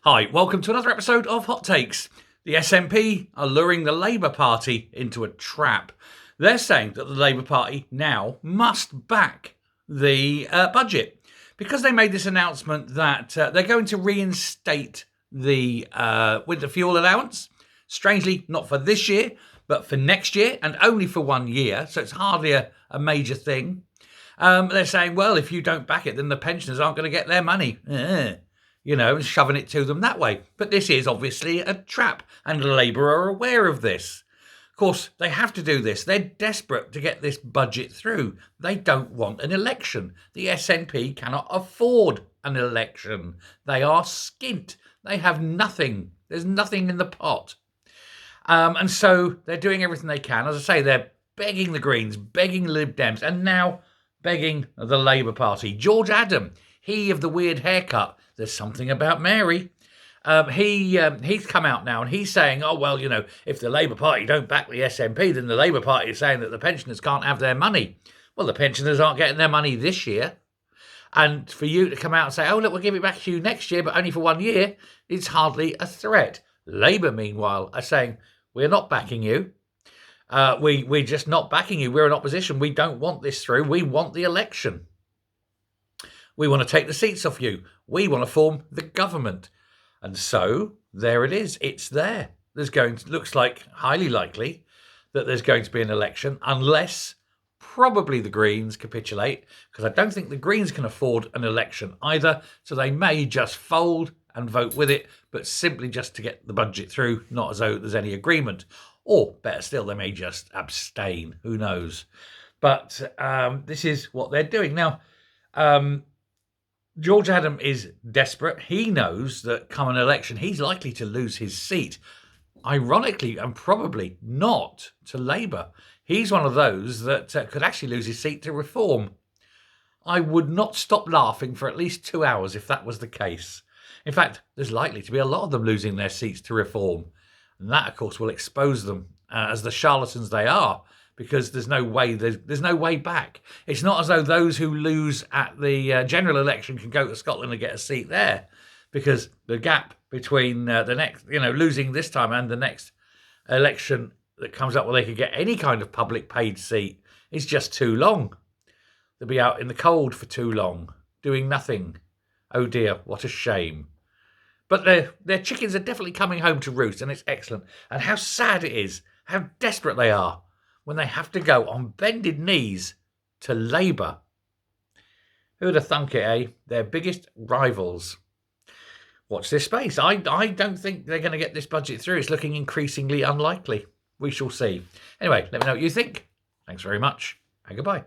Hi, welcome to another episode of Hot Takes. The SNP are luring the Labour Party into a trap. They're saying that the Labour Party now must back the budget because they made this announcement that they're going to reinstate the winter fuel allowance. Strangely, not for this year, but for next year, and only for 1 year, so it's hardly a major thing. They're saying, well, if you don't back it, then the pensioners aren't going to get their money. Shoving it to them that way. But this is obviously a trap, and Labour are aware of this. Of course, they have to do this. They're desperate to get this budget through. They don't want an election. The SNP cannot afford an election. They are skint. They have nothing. There's nothing in the pot. And so they're doing everything they can. As I say, they're begging the Greens, begging Lib Dems, and now begging the Labour Party. George Adam, he of the weird haircut, there's something about Mary. He's come out now and he's saying, oh, well, if the Labour Party don't back the SNP, then the Labour Party is saying that the pensioners can't have their money. Well, the pensioners aren't getting their money this year. And for you to come out and say, oh, look, we'll give it back to you next year, but only for 1 year, it's hardly a threat. Labour, meanwhile, are saying, we're not backing you. We're just not backing you. We're in opposition. We don't want this through. We want the election. We want to take the seats off you. We want to form the government. And so there it is. It's there. Looks like highly likely that there's going to be an election unless probably the Greens capitulate, because I don't think the Greens can afford an election either. So they may just fold and vote with it, but simply just to get the budget through, not as though there's any agreement. Or better still, they may just abstain. Who knows? But this is what they're doing. Now, George Adam is desperate. He knows that come an election, he's likely to lose his seat. Ironically, and probably not to Labour. He's one of those that could actually lose his seat to Reform. I would not stop laughing for at least 2 hours if that was the case. In fact, there's likely to be a lot of them losing their seats to Reform. And that, of course, will expose them as the charlatans they are, because there's no way back. It's not as though those who lose at the general election can go to Scotland and get a seat there, because the gap between the next, losing this time and the next election that comes up where they could get any kind of public paid seat is just too long. They'll be out in the cold for too long, doing nothing. Oh dear, what a shame. But their chickens are definitely coming home to roost, and it's excellent. And how sad it is, how desperate they are when they have to go on bended knees to Labour. Who'd have thunk it, eh? Their biggest rivals. Watch this space. I don't think they're going to get this budget through. It's looking increasingly unlikely. We shall see. Anyway, let me know what you think. Thanks very much, and goodbye.